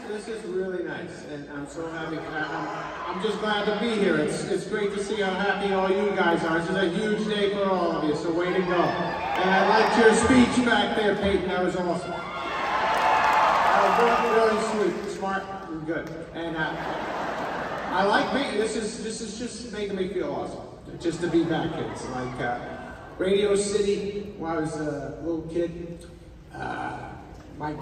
this is really nice, and I'm so happy. I'm just glad to be here. It's great to see how happy all you guys are. This is a huge day for all of you, so way to go. And I liked your speech back there, Peyton. That was awesome. Really sweet, smart, and good. And I like being. This is just making me feel awesome. Just to be back here. It's like Radio City. When I was a little kid. My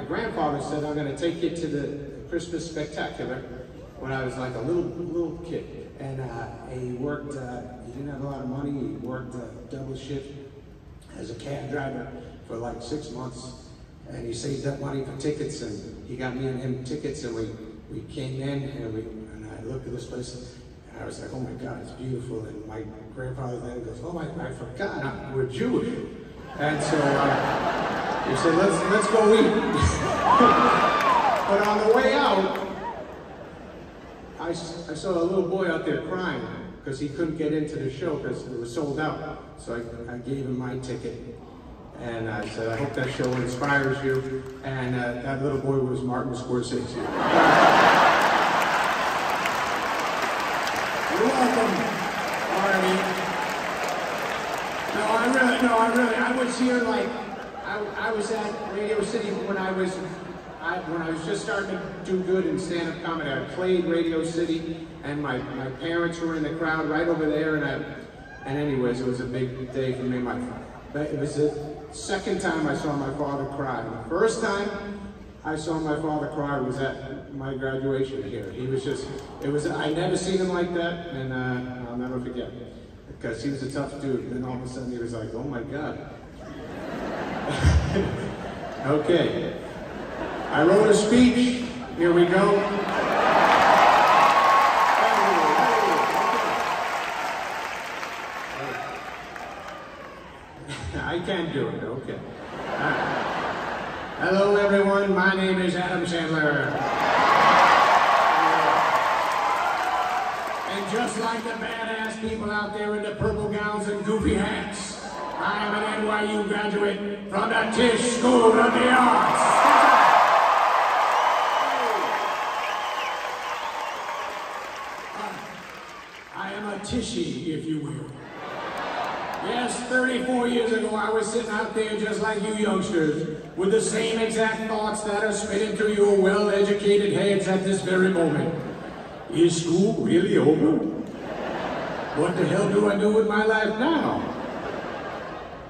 grandfather said, I'm going to take you to the Christmas Spectacular when I was like a little kid. And he worked, he didn't have a lot of money, he worked double shift as a cab driver for like 6 months. And he saved up money for tickets, and he got me and him tickets, and we came in, and I looked at this place, and I was like, oh my God, it's beautiful. And my grandfather then goes, oh I forgot, we're Jewish. And so he said, let's go eat. But on the way out, I saw a little boy out there crying because he couldn't get into the show because it was sold out. So I gave him my ticket. And I said, I hope that show inspires you. And that little boy was Martin Scorsese. You're welcome, Marty. I was here like, I was at Radio City when I was just starting to do good in stand-up comedy. I played Radio City, and my parents were in the crowd right over there, and anyways, it was a big day for me. It was the second time I saw my father cry. The first time I saw my father cry was at my graduation here. He was just, I never seen him like that, and I'll never forget. Because he was a tough dude, and then all of a sudden he was like, oh my God. Okay. I wrote a speech. Here we go. I can't do it, okay. Hello everyone, my name is Adam Sandler. And just like the badass people out there in the purple gowns and goofy hats, I am an NYU graduate from the Tisch School of the Arts. I am a Tishy, if you will. Yes, 34 years ago, I was sitting out there just like you youngsters, with the same exact thoughts that are spitting through your well-educated heads at this very moment. Is school really over? What the hell do I do with my life now?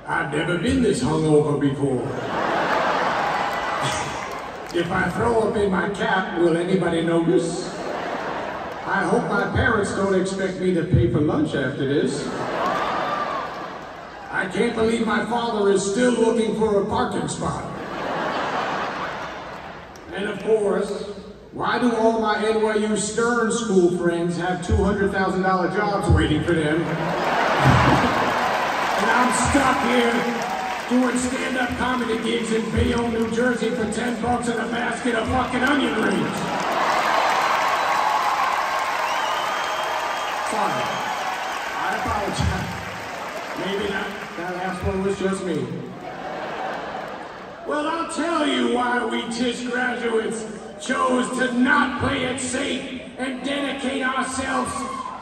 I've never been this hungover before. If I throw up in my cap, will anybody notice? I hope my parents don't expect me to pay for lunch after this. I can't believe my father is still looking for a parking spot. And of course, why do all my NYU Stern School friends have $200,000 jobs waiting for them? And I'm stuck here doing stand-up comedy gigs in Bayonne, New Jersey for $10 and a basket of fucking onion rings. Sorry. I apologize. Maybe that last one was just me. Well, I'll tell you why we Tisch graduates chose to not play it safe and dedicate ourselves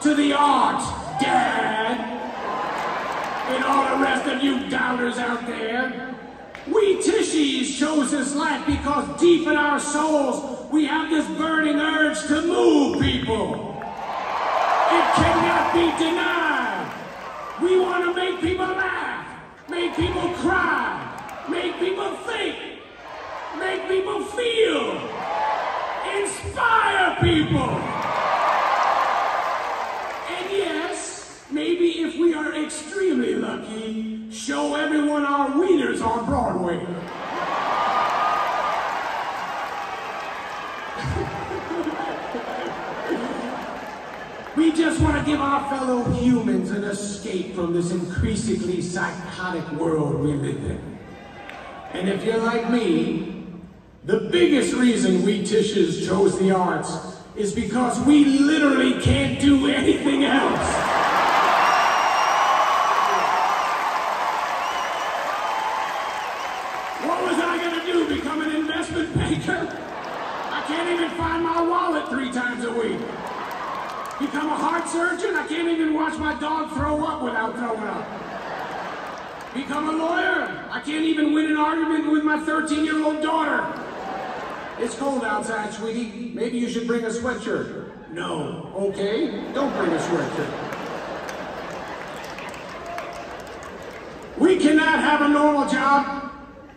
to the arts, Dad. And all the rest of you doubters out there. We Tishies chose this life because deep in our souls, we have this burning urge to move people. It cannot be denied. We want to make people laugh, make people cry, make people think, make people feel, inspire people. And yes, maybe if we are extremely lucky, show everyone our wieners on Broadway. We just want to give our fellow humans an escape from this increasingly psychotic world we live in. And if you're like me, the biggest reason we Tishes chose the arts is because we literally can't do anything else. What was I going to do, become an investment banker? can't even find my wallet 3 times a week. Become a heart surgeon? I can't even watch my dog throw up without throwing up. Become a lawyer? I can't even win an argument with my 13-year-old daughter. It's cold outside, sweetie. Maybe you should bring a sweatshirt. No. Okay, don't bring a sweatshirt. We cannot have a normal job.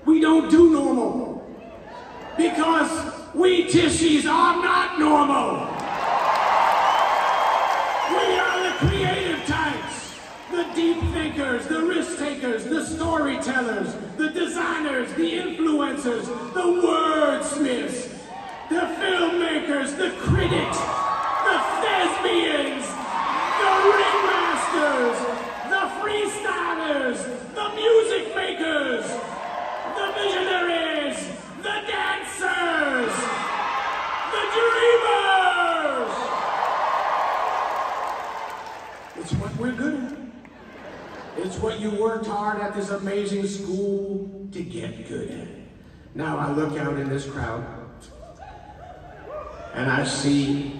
We don't do normal. Because we Tishies are not normal. We are the creative types. The deep thinkers, the risk takers, the storytellers, the designers, the influencers, the wordsmiths, the filmmakers, the critics, the thespians, the ringmasters, the freestylers, the music makers, the visionaries, the dancers, the dreamers. It's what we're good at. It's what you worked hard at this amazing school to get good at. Now I look out in this crowd and I see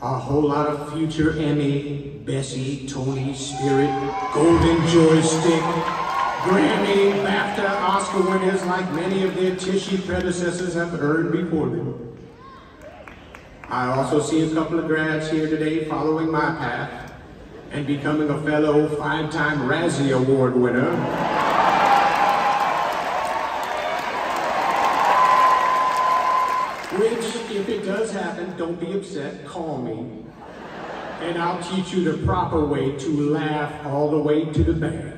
a whole lot of future Emmy, Bessie, Tony, Spirit, Golden Joystick, Grammy, BAFTA, Oscar winners like many of their Tishy predecessors have earned before them. I also see a couple of grads here today following my path and becoming a fellow 5-time Razzie Award winner. Which, if it does happen, don't be upset, call me. And I'll teach you the proper way to laugh all the way to the bank.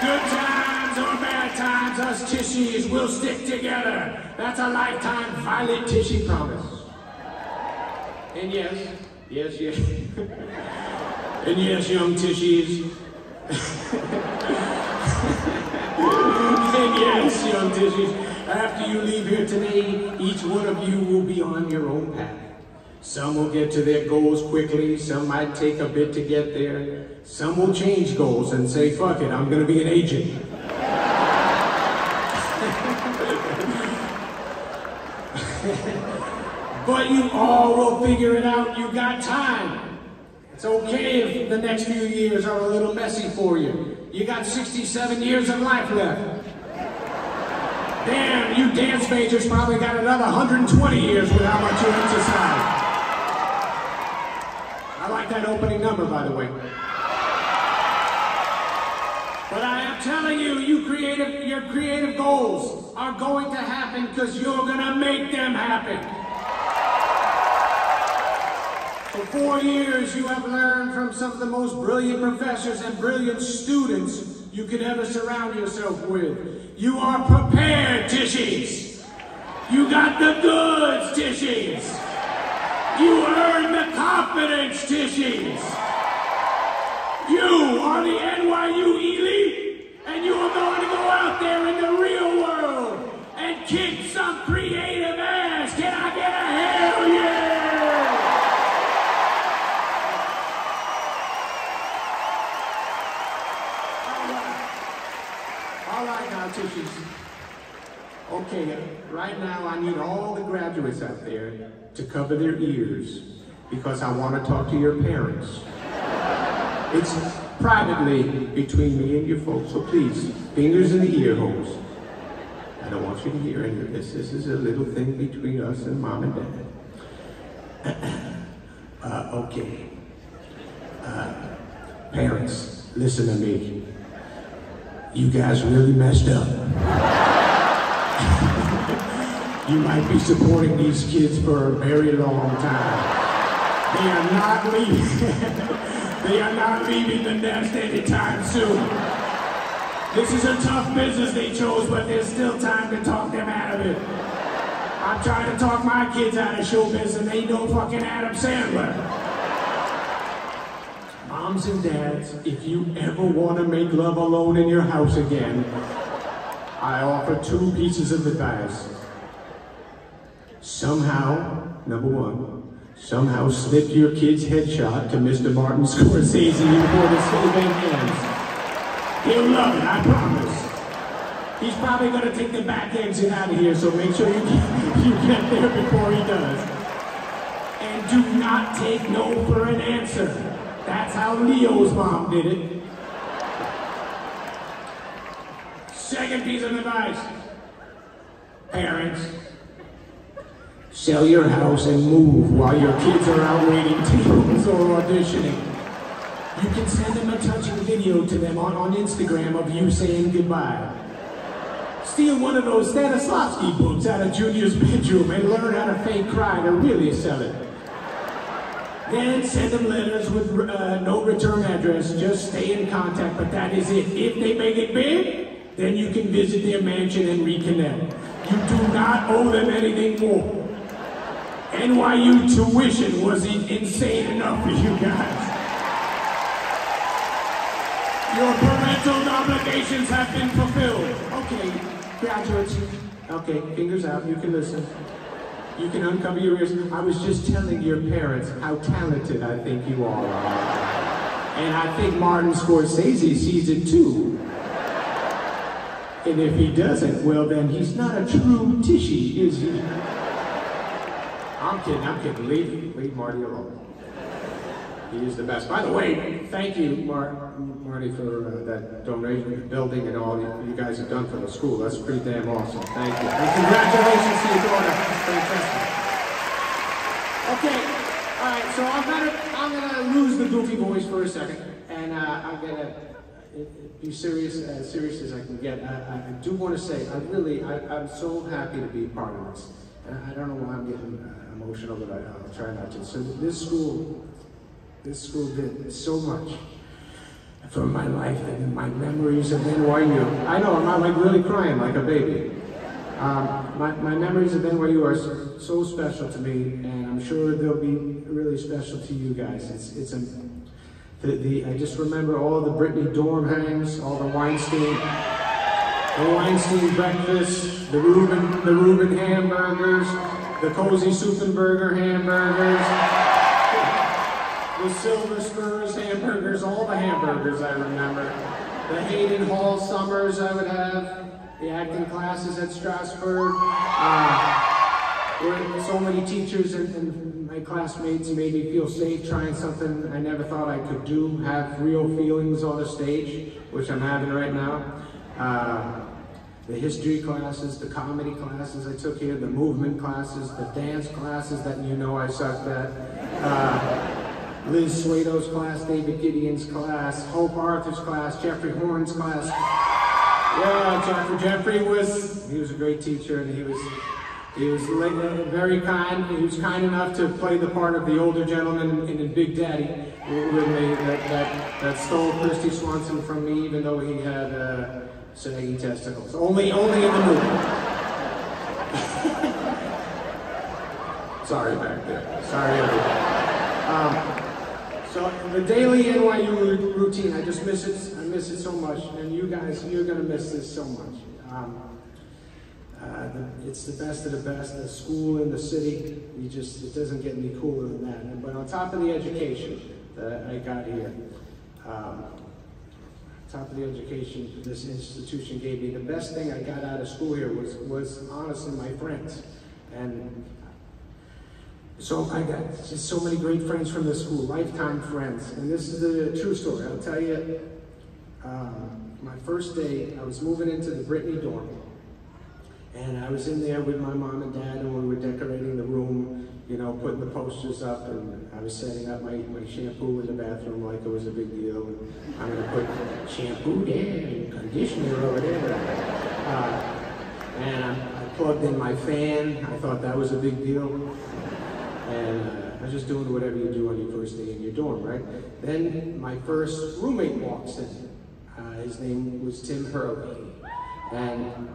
Good times or bad times, us Tishies will stick together. That's a lifetime Violet Tishy promise. And yes. And yes, young Tishies. And yes, young Tishies, after you leave here today, each one of you will be on your own path. Some will get to their goals quickly, some might take a bit to get there. Some will change goals and say, fuck it, I'm gonna be an agent. But you all will figure it out. You got time. It's okay if the next few years are a little messy for you. You got 67 years of life left. Damn, you dance majors probably got another 120 years with how much you exercise. I like that opening number, by the way. But I am telling you, your creative goals are going to happen because you're gonna make them happen. For 4 years, you have learned from some of the most brilliant professors and brilliant students you could ever surround yourself with. You are prepared, Tishies. You got the goods, Tishies. You earned the confidence, Tishies. You are the NYU elite, and you are going to go out there in the real world and kick some creative ass. Can I get a hell yeah? All right now, Tishies. Okay, right now I need all the graduates out there to cover their ears because I want to talk to your parents. It's privately between me and your folks, so please, fingers in the ear holes. I don't want you to hear any of this. This is a little thing between us and Mom and Dad. Okay. Parents, listen to me. You guys really messed up. You might be supporting these kids for a very long time. They are not leaving. They are not leaving the nest anytime soon. This is a tough business they chose, but there's still time to talk them out of it. I'm trying to talk my kids out of showbiz and they know fucking Adam Sandler. Moms and dads, if you ever want to make love alone in your house again, I offer 2 pieces of advice. Somehow, number 1, somehow slip your kid's headshot to Mr. Martin Scorsese before the school event ends. He'll love it, I promise. He's probably going to take the back exit out of here, so make sure you get there before he does. And do not take no for an answer. That's how Leo's mom did it. Second piece of advice. Parents, sell your house and move while your kids are out waiting tables or auditioning. You can send them a touching video to them on Instagram of you saying goodbye. Steal one of those Stanislavski books out of Junior's bedroom and learn how to fake cry to really sell it. Then send them letters with no return address. Just stay in contact, but that is it. If they make it big, then you can visit their mansion and reconnect. You do not owe them anything more. NYU tuition wasn't insane enough for you guys. Your parental obligations have been fulfilled. Okay, graduates. Okay, fingers out, you can listen. You can uncover your ears. I was just telling your parents how talented I think you all are. And I think Martin Scorsese sees it too. And if he doesn't, well then he's not a true Tishy, is he? I'm kidding. Leave Marty alone. He is the best. By the way, thank you, Marty, for that donation, building, and all you guys have done for the school. That's pretty damn awesome. Thank you. And congratulations to your daughter. Fantastic. Okay, all right. So I'm gonna lose the goofy voice for a second, and I'm gonna be serious as I can get. I do want to say, I'm so happy to be a part of this. I don't know why I'm getting emotional, but I'll try not to. So this school did so much for my life and my memories of NYU. I know, I'm like really crying like a baby. My memories of NYU are so special to me, and I'm sure they'll be really special to you guys. I just remember all the Brittany dorm hangs, all the Weinstein breakfast, the Reuben hamburgers, the Cozy Suppenberger hamburgers, the Silver Spurs hamburgers, all the hamburgers I remember. The Hayden Hall summers I would have, the acting classes at Strasbourg. Where so many teachers and my classmates made me feel safe trying something I never thought I could do, have real feelings on the stage, which I'm having right now. The history classes, the comedy classes I took here, the movement classes, the dance classes that you know I sucked at. Liz Suedo's class, David Gideon's class, Hope Arthur's class, Jeffrey Horn's class. Yeah, Jeffrey was a great teacher, and he was very kind. He was kind enough to play the part of the older gentleman in Big Daddy with me that stole Christy Swanson from me, even though he had saggy testicles. Only in the movie. Sorry back there. Sorry everybody. So the daily NYU routine, I just miss it. I miss it so much, and you guys, you're gonna miss this so much. It's the best of the best. The school in the city, it doesn't get any cooler than that. But on top of the education that I got here, top of the education this institution gave me, the best thing I got out of school here was honestly my friends. And so I got just so many great friends from the school, lifetime friends. And this is a true story. I'll tell you, my first day, I was moving into the Brittany dorm. And I was in there with my mom and dad, and we were decorating the room, you know, putting the posters up, and I was setting up my shampoo in the bathroom like it was a big deal. And I'm gonna put shampoo there and conditioner over there. And I plugged in my fan. I thought that was a big deal. And I was just doing whatever you do on your first day in your dorm, right? Then my first roommate walks in. His name was Tim Hurley. And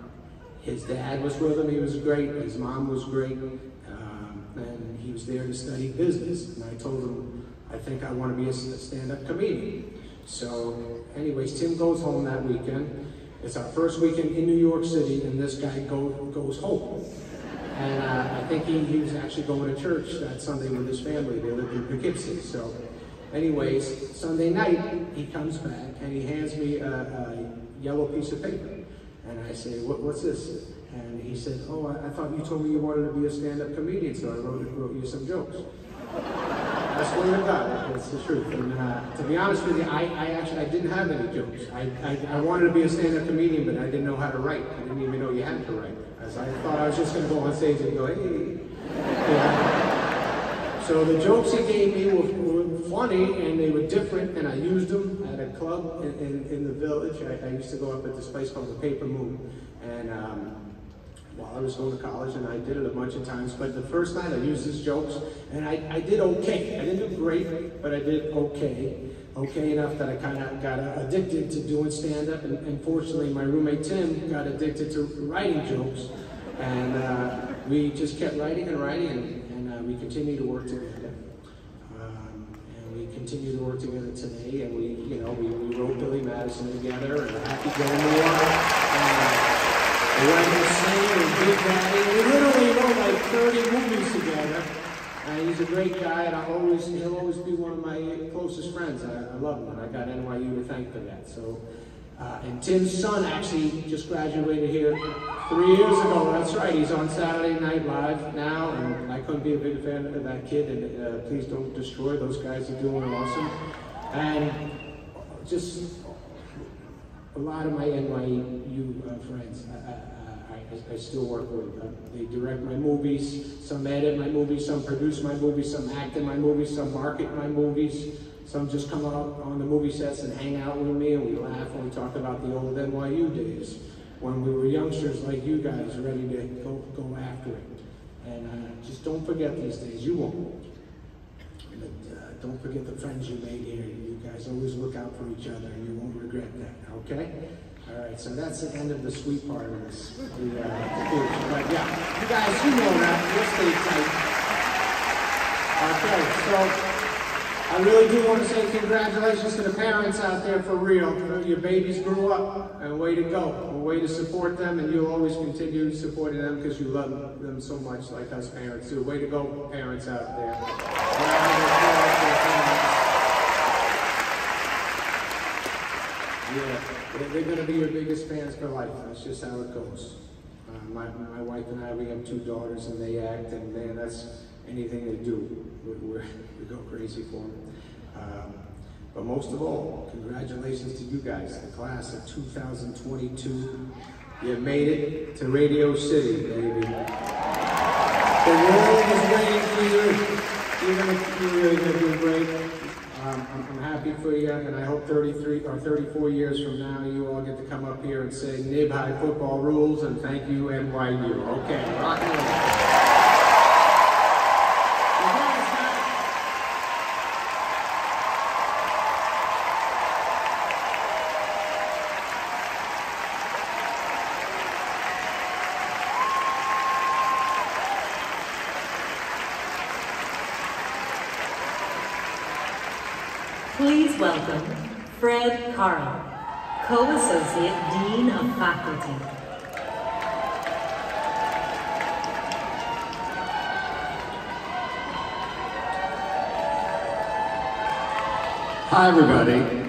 his dad was with him. He was great. His mom was great. And he was there to study business. And I told him, I think I want to be a stand-up comedian. So anyways, Tim goes home that weekend. It's our first weekend in New York City, and this guy goes home. And I think he was actually going to church that Sunday with his family. They lived in Poughkeepsie. So anyways, Sunday night, he comes back and he hands me a yellow piece of paper. And I say, what's this? And he said, oh, I thought you told me you wanted to be a stand-up comedian, so I wrote you some jokes. I swear to God, that's the truth. And to be honest with you, I didn't have any jokes. I wanted to be a stand-up comedian, but I didn't know how to write. I didn't even know you had to write. As I thought I was just going to go on stage and go, hey. Yeah. So the jokes he gave me were funny, and they were different, and I used them at a club in the village. I used to go up at this place called the Paper Moon, and while I was going to college, and I did it a bunch of times, but the first night I used his jokes, and I did okay. I didn't do great, but I did okay. Okay enough that I kind of got addicted to doing stand-up, and fortunately my roommate Tim got addicted to writing jokes, and we just kept writing and writing, and we continue to work together. And we continue to work together today, and we wrote Billy Madison together, and Happy Gilmore, we went to Singer and Big Daddy. We literally wrote like 30 movies together. He's a great guy, and he'll always be one of my closest friends. I love him, and I got NYU to thank for that. So, and Tim's son actually just graduated here 3 years ago. That's right. He's on Saturday Night Live now, and I couldn't be a big fan of that kid. And please don't destroy. Those guys are doing awesome. And just a lot of my NYU friends, I still work with. They direct my movies, some edit my movies, some produce my movies, some act in my movies, some market my movies, some just come out on the movie sets and hang out with me, and we laugh and we talk about the old NYU days when we were youngsters like you guys, ready to go after it. And just don't forget these days. You won't. But don't forget the friends you made here. You guys always look out for each other, and you won't regret that, okay? All right, so that's the end of the sweet part of this. But yeah, you guys, you know that. You'll stay tight. Okay, so I really do want to say congratulations to the parents out there for real. Your babies grew up, and way to go. A way to support them, and you'll always continue supporting them because you love them so much, like us parents do. Way to go, parents out there. Yeah, they're going to be your biggest fans for life. That's just how it goes. My wife and I, we have 2 daughters, and they act, and man, that's anything they do. We go crazy for them. But most of all, congratulations to you guys, the class of 2022. You made it to Radio City, baby. The world is waiting for you, even if you're really going to do great. I'm happy for you, and I hope 33 or 34 years from now, you all get to come up here and say, Nib High football rules, and thank you, NYU. Okay, rock and roll. Please welcome Fred Carl, Co-Associate Dean of Faculty. Hi, everybody.